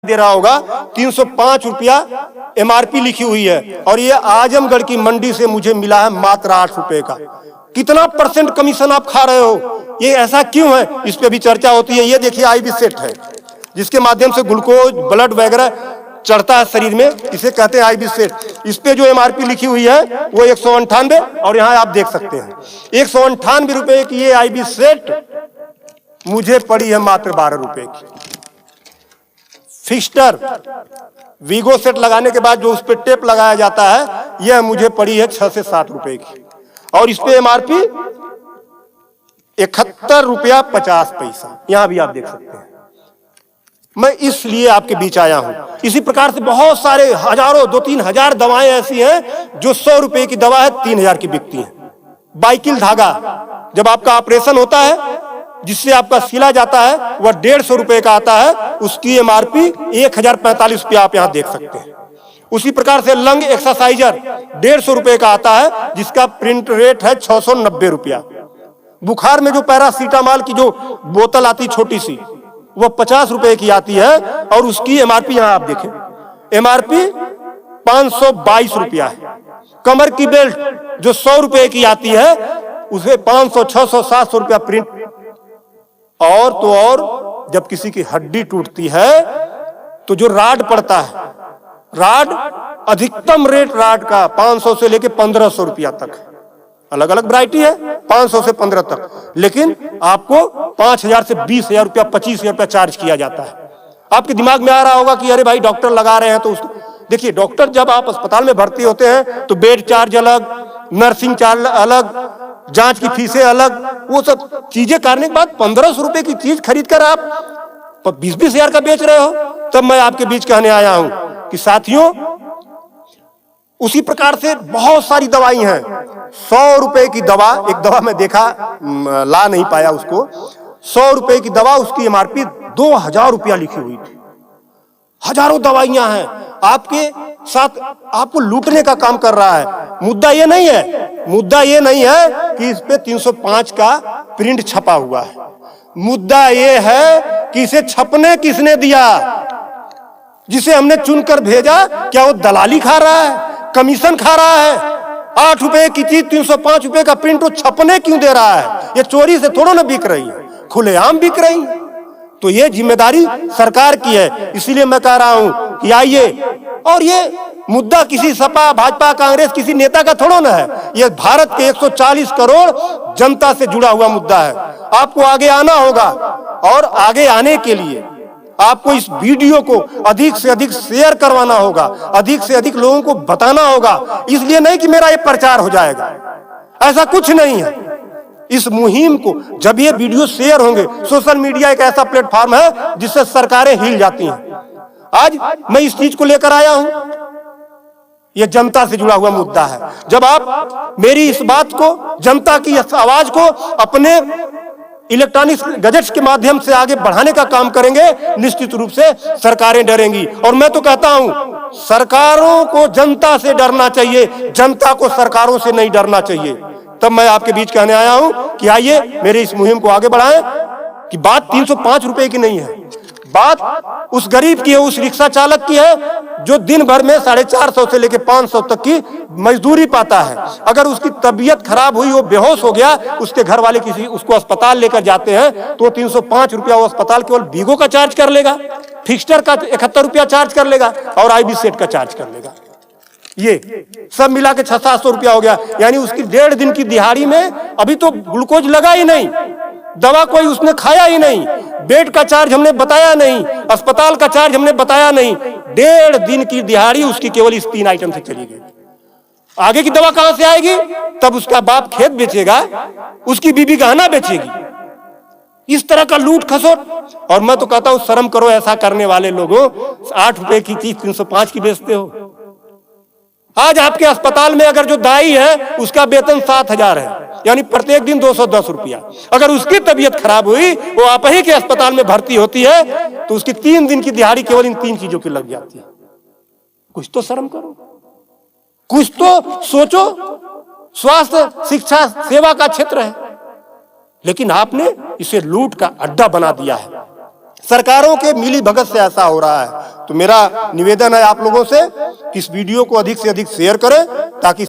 दे रहा होगा 305 रुपया MRP लिखी हुई है, और ये आजमगढ़ की मंडी से मुझे मिला है मात्र 8 रुपए का। कितना % कमीशन आप खा रहे हो? ये ऐसा क्यों है? इस पे भी चर्चा होती है। ये देखिए IB सेट है, जिसके माध्यम से ग्लूकोज ब्लड वगैरह चढ़ता है शरीर में, इसे कहते हैं IB सेट। इस पे जो MRP लिखी हुई है वो 198, और यहाँ आप देख सकते हैं 198 रुपए की ये IB सेट मुझे पड़ी है मात्र 12 रुपए की। फिक्स्टर वीगो सेट लगाने के बाद जो उस पर टेप लगाया जाता है, यह मुझे पड़ी है 6 से 7 रुपए की, और इस पे MRP 71 रुपया 50 पैसा। यहां भी आप देख सकते हैं। मैं इसलिए आपके बीच आया हूं। इसी प्रकार से बहुत सारे हजारों 2-3 हजार दवाएं ऐसी हैं जो 100 रुपए की दवा है 3000 की बिकती हैं। बाइकिल धागा, जब आपका ऑपरेशन होता है जिससे आपका सिला जाता है, वह 150 रुपए का आता है, उसकी MRP 1045 रुपया आप यहां देख सकते हैं। उसी प्रकार से लंग एक्सरसाइजर 150 रुपए का आता है, जिसका प्रिंट रेट है 690 रुपया। बुखार में जो पैरासीटामॉल की जो बोतल आती छोटी सी, वह 50 रुपए की आती है, और उसकी MRP यहां आप देखें MRP 522 रुपया है। कमर की बेल्ट जो 100 रुपए की आती है, उसे 500, 600, 700 रुपया प्रिंट। और तो और जब किसी की हड्डी टूटती है तो जो राड पड़ता है, राड अधिकतम रेट राड का 500 से लेके 1500 रुपया तक, अलग अलग वैरायटी है, 500 से 15 तक, लेकिन आपको 5000 से 20,000 रुपया 25,000 रुपया चार्ज किया जाता है। आपके दिमाग में आ रहा होगा कि अरे भाई डॉक्टर लगा रहे हैं तो उसको देखिए, डॉक्टर जब आप अस्पताल में भर्ती होते हैं तो बेड चार्ज अलग, नर्सिंग चार्ज अलग, जांच की फीसें अलग, वो सब चीजें करने के बाद 1500 रुपए की चीज खरीद कर आप 20-20 हजार का बेच रहे हो। तब मैं आपके बीच कहने आया हूं कि साथियों, उसी प्रकार से बहुत सारी दवाई हैं। 100 रुपए की दवा, एक दवा मैं देखा, ला नहीं पाया उसको, 100 रुपए की दवा, उसकी MRP 2000 रुपया लिखी हुई थी। हजारों दवाइयां हैं, आपके साथ आपको लूटने का काम कर रहा है। मुद्दा ये नहीं है कि इस पे 305 का प्रिंट छपा हुआ है। मुद्दा ये है कि इसे छपने किसने दिया? जिसे हमने चुनकर भेजा, क्या वो दलाली खा रहा है, कमीशन खा रहा है? 8 रुपए की चीज 305 रुपए का प्रिंट वो छपने क्यों दे रहा है? ये चोरी से थोड़ा ना बिक रही है, खुलेआम बिक रही है। तो ये जिम्मेदारी सरकार की है। इसीलिए मैं कह रहा हूं कि आइए, और ये मुद्दा किसी सपा, भाजपा, कांग्रेस, किसी नेता का थोड़ा ना है, ये भारत के 140 करोड़ जनता से जुड़ा हुआ मुद्दा है। आपको आगे आना होगा, और आगे आने के लिए आपको इस वीडियो को अधिक से अधिक शेयर करवाना होगा, अधिक से अधिक लोगों को बताना होगा। इसलिए नहीं कि मेरा ये प्रचार हो जाएगा, ऐसा कुछ नहीं है। इस मुहिम को जब ये वीडियो शेयर होंगे, सोशल मीडिया एक ऐसा प्लेटफॉर्म है जिससे सरकारें हिल जाती हैं। आज मैं इस चीज को लेकर आया हूं, ये जनता से जुड़ा हुआ मुद्दा है। जब आप मेरी इस बात को, जनता की इस आवाज को अपने इलेक्ट्रॉनिक गैजेट्स के माध्यम से आगे बढ़ाने का काम करेंगे, निश्चित रूप से सरकारें डरेंगी। और मैं तो कहता हूं, सरकारों को जनता से डरना चाहिए, जनता को सरकारों से नहीं डरना चाहिए। तब मैं आपके बीच कहने आया हूं कि आइए मेरे इस मुहिम को आगे बढ़ाएं। कि बात 305 रुपए की नहीं है, बात उस गरीब की है, उस रिक्शा चालक की है जो दिन भर में 450 से लेकर 500 तक की मजदूरी पाता है। अगर उसकी तबीयत खराब हुई, वो बेहोश हो गया, उसके घर वाले किसी उसको अस्पताल लेकर जाते हैं, तो 305 रुपया वो अस्पताल केवल वीगो का चार्ज कर लेगा, फिक्स्टर का 71 रुपया चार्ज कर लेगा, और IB सेट का चार्ज कर लेगा। ये सब मिला के 600-700 रुपया हो गया। यानी उसकी 1.5 दिन की दिहाड़ी में अभी तो ग्लूकोज लगा ही नहीं, दवा कोई उसने खाया ही नहीं, बेड का चार्ज हमने बताया नहीं, अस्पताल का चार्ज हमने बताया नहीं। 1.5 दिन की दिहाड़ी उसकी केवल इस 3 आइटम से चली गई। आगे की दवा कहां से आएगी? तब उसका बाप खेत बेचेगा, उसकी बीबी गहना बेचेगी। इस तरह का लूट खसोट। और मैं तो कहता हूं, शर्म करो ऐसा करने वाले लोगों। 8 रुपए की चीज 305 की बेचते हो। आज आपके अस्पताल में अगर जो दाई है उसका वेतन 7,000 है, यानी प्रत्येक दिन 210 रुपया। अगर उसकी तबीयत खराब हुई, वो आप ही के अस्पताल में भर्ती होती है, तो उसकी 3 दिन की दिहाड़ी केवल इन 3 चीजों की लग जाती है। कुछ तो शर्म करो, कुछ तो सोचो। स्वास्थ्य, शिक्षा, सेवा का क्षेत्र है, लेकिन आपने इसे लूट का अड्डा बना दिया है। सरकारों के मिली भगत से ऐसा हो रहा है। तो मेरा निवेदन है आप लोगों से कि इस वीडियो को अधिक से अधिक शेयर करें ताकि